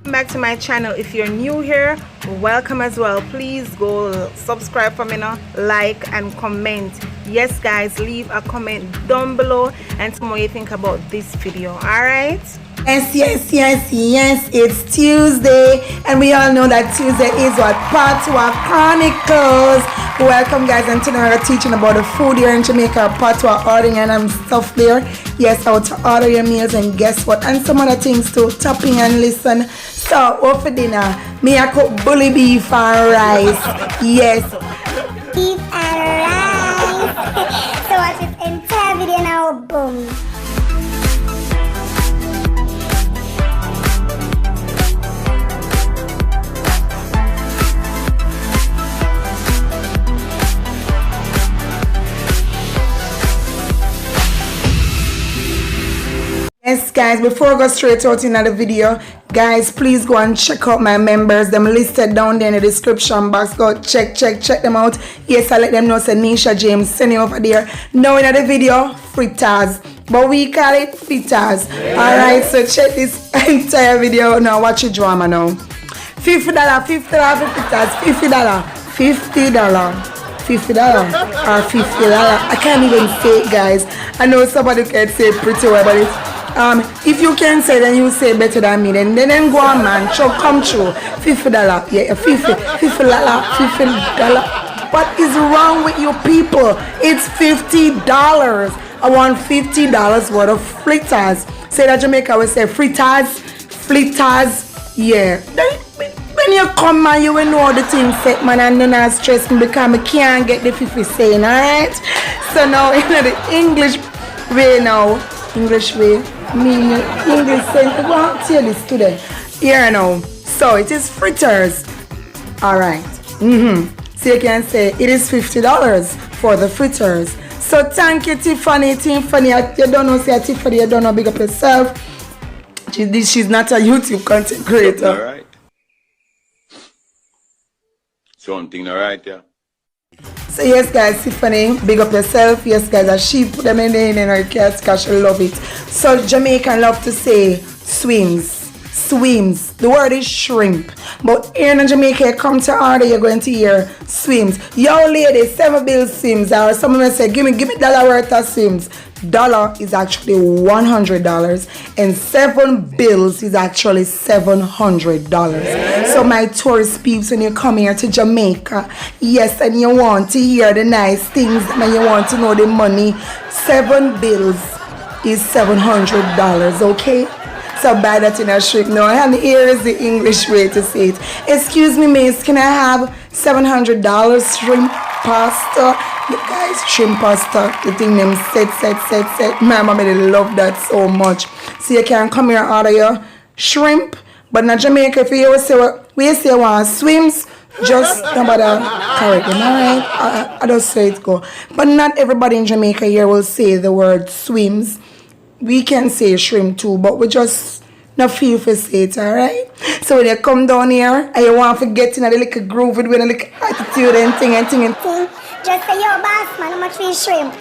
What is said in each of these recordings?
Back to my channel. If you're new here, welcome as well. Please go subscribe for me now, like and comment. Yes guys, leave a comment down below and tell me what you think about this video. All right, Yes, it's Tuesday, and we all know that Tuesday is what? Patois Chronicles. Welcome guys, and today we're teaching about the food here in Jamaica, Patois ordering and stuff there. Yes, how to order your meals and guess what, and some other things too, topping and listen. So, what for dinner? Me I cook bully beef and rice. Yes. Beef and rice. So watch this entire video now, boom. Yes guys, before I go straight out into the video, guys, please go and check out my members. Them listed down there in the description box. Go check them out. Yes, I let them know say Nisha James send you over there. Now in the video, fritters, but we call it fritters. Alright, so check this entire video now. Watch your drama now. $50 for fritters, $50, $50 or $50. I can't even say it, guys. I know somebody can say it pretty well, but it's if you can say, then you say better than me. Then go on, man. So come true. $50, yeah, $50. What is wrong with you people? It's $50. I want $50 worth of fritters. Say that Jamaica will say fritters, yeah. When you come, man, you will know the thing set, man, and don't stress me because I can't get the 50 saying, alright? So now, in the English way now, English sentence. Well, tell this today. Here now. So it is fritters. Alright. So you can say it is $50 for the fritters. So thank you, Tiffany. You don't know, say Tiffany, you don't know, big up yourself. She's not a YouTube content creator. Alright. Something alright, yeah. So yes guys, Tiffany, big up yourself. Yes guys, as she put them in her cats because she love it. So Jamaican love to say swims. The word is shrimp. But here in Jamaica, you come to order, you're going to hear swims. Yo lady, 7 bills swims. Or someone will say, give me $1 worth of swims. $1 is actually $100 and 7 bills is actually $700. So my tourist peeps, when you come here to Jamaica, yes, and you want to hear the nice things and you want to know the money, 7 bills is $700, okay? So buy that in a shrimp now, and here is the English way to say it. Excuse me, miss, can I have $700 shrimp pasta? You guys, shrimp pasta, the thing them set. My mama they love that so much. So you can come here and order your shrimp, but in Jamaica, if you say we say one swims, just nobody correct them, alright? I just say it go. But not everybody in Jamaica here will say the word swims. We can say shrimp too, but we just not feel for say it, alright? So when you come down here and you want to get in a little groove with a little attitude and thing. Just say, yo, boss, man, how much we shrimp?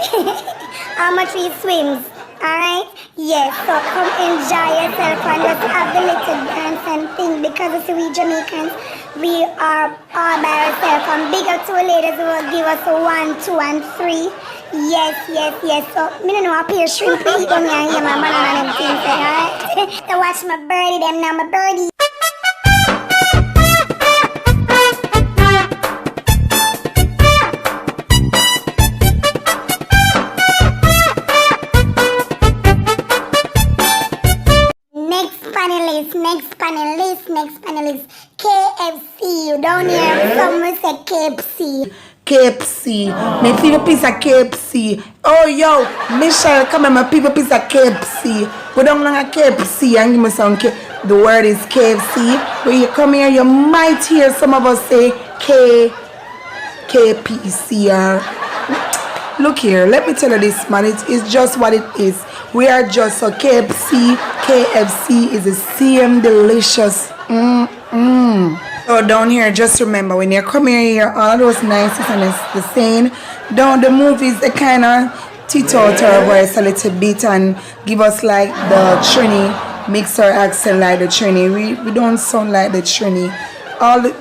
How much we swims? Alright? Yes, so come enjoy yourself and just have the little dance and thing, because you see, we Jamaicans, we are all by ourselves, and big up to the ladies who will give us a 1, 2, and 3. Yes. So, me don't know how to shrimp eat on me and hear my banana and them things, alright? So watch my birdie them now, my birdie. Next panelist, KFC. You don't hear someone say KFC. My people piece of KFC. Oh yo, Michelle, come on, my people piece of KFC. We don't know a KFC and give me some the word is KFC. When you come here, you might hear some of us say KPCR. Look here, let me tell you this, man. It's just what it is. We are just so KFC is the same delicious. So down here, just remember when you come here, all of those nices and the saying, down the movies, they kind of teeter our voice a little bit and give us like the Trini mix our accent like the Trini. We don't sound like the Trini. All the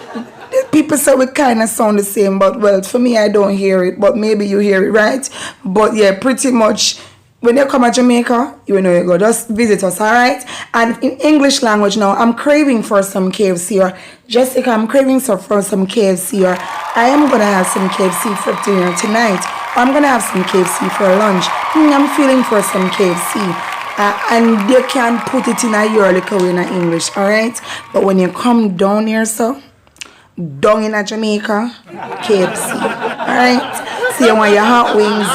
people say we kind of sound the same, but well, for me, I don't hear it, but maybe you hear it, right? But yeah, pretty much, when you come to Jamaica, you know you go, just visit us, alright? And in English language now, I'm craving for some KFC, or Jessica, I'm craving for some KFC, or I am going to have some KFC for dinner tonight, or I'm going to have some KFC for lunch. I'm feeling for some KFC. And you can put it in a your little way in English, alright? But when you come down here, so down in Jamaica, KFC, alright? So you want your hot wings,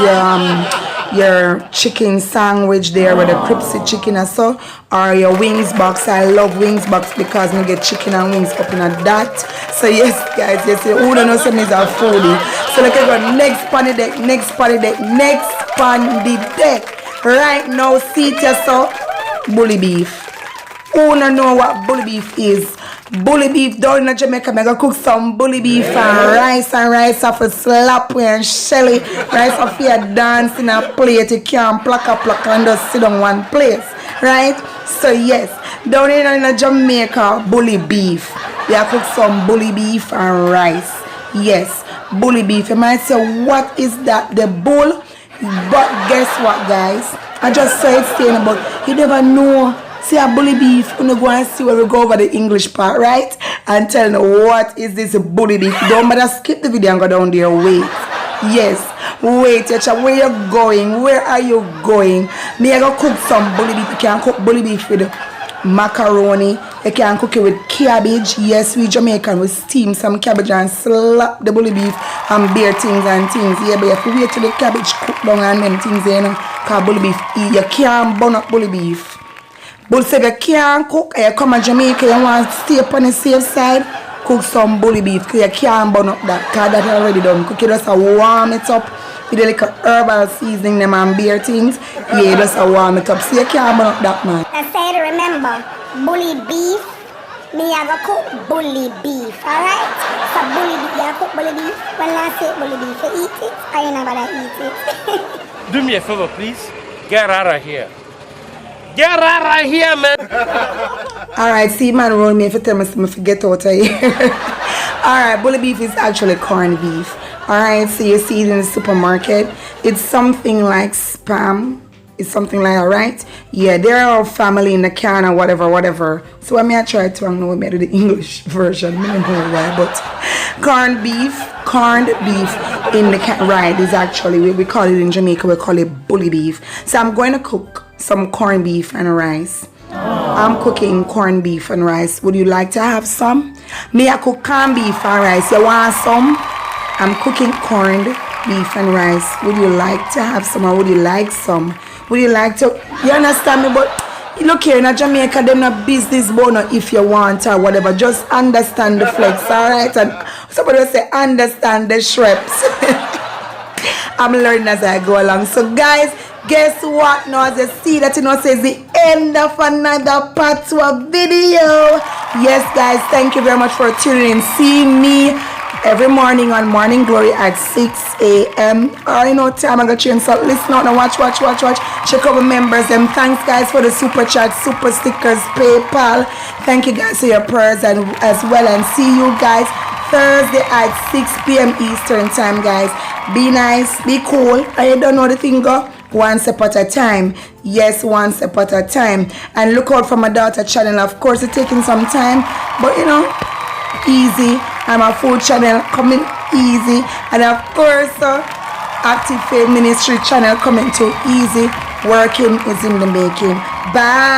your chicken sandwich there with the crispy chicken or so, or your wings box. I love wings box because we get chicken and wings up in a that. So yes, guys, yes, who don't know some is a foodie. So look at the next pan the deck, next pan the deck, next pan the deck. Right now, see it yourself, bully beef. Who don't know what bully beef is? Bully beef down in Jamaica, I'm gonna cook some bully beef and rice off a slap and shelly. Rice off here dance in a plate. You can't pluck and just sit on one place. Right? So yes, down in Jamaica, bully beef. We have cook some bully beef and rice. Yes, bully beef. You might say, what is that? The bull? But guess what, guys? I just saw it saying about you never know. See a bully beef, you go and see where we go over the English part, right? And tell me what is this bully beef. Don't bother skip the video and go down there. Wait. Yes. Wait, where you going? Where are you going? Me I go cook some bully beef. You can cook bully beef with macaroni. You can cook it with cabbage. Yes, we Jamaican we steam some cabbage and slap the bully beef and beer things and things. Yeah, but you have to wait till the cabbage cook down and them things, you know. Because bully beef, you can't burn up bully beef. But if you can't cook, you come to Jamaica, you want to stay up on the safe side, cook some bully beef, because you can't burn up that, because that's already done. Cook it, just warm it up with a little herbal seasoning them and beer things. Yeah, just warm it up, so you can't burn up that, man. I said, remember, bully beef, me I go cook bully beef, alright? So bully beef, you cook bully beef. When I say bully beef, you eat it, or you never eat it? Do me a favor, please. Get out of here. Get out of here, man. Alright, see man roll me if you tell me to get out of here. Alright, bully beef is actually corned beef. Alright, so you see it in the supermarket. It's something like Spam. It's something like, alright? Yeah, they're all family in the can or whatever. So I may try to know me do the English version. I don't know why, but corned beef in the can, right, is actually, we call it in Jamaica, we call it bully beef. So I'm going to cook some corned beef and rice. I'm cooking corned beef and rice. Would you like to have some? Me I cook corned beef and rice. You want some? I'm cooking corned beef and rice. Would you like to have some, or would you like some? Would you like to? You understand me? But look here, in Jamaica, they're not business bono if you want or whatever. Just understand the flex, alright? And somebody will say, understand the shreps. I'm learning as I go along. So guys, guess what? Now as you see that, you know, says the end of another part to a video. Yes guys, thank you very much for tuning in. See me every morning on Morning Glory at 6 a.m. Or you know time I got you, so listen out and watch. Check out the members. And thanks guys for the super chat, super stickers, PayPal. Thank you guys for your prayers and as well. And see you guys Thursday at 6 p.m. Eastern time, guys. Be nice, be cool. I don't know the thing go. One step at a time. Yes, one step at a time. And look out for my daughter channel. Of course, it's taking some time, but you know, easy. I'm a food channel coming easy. And of course, Active Faith Ministry channel coming too easy. Working is in the making. Bye.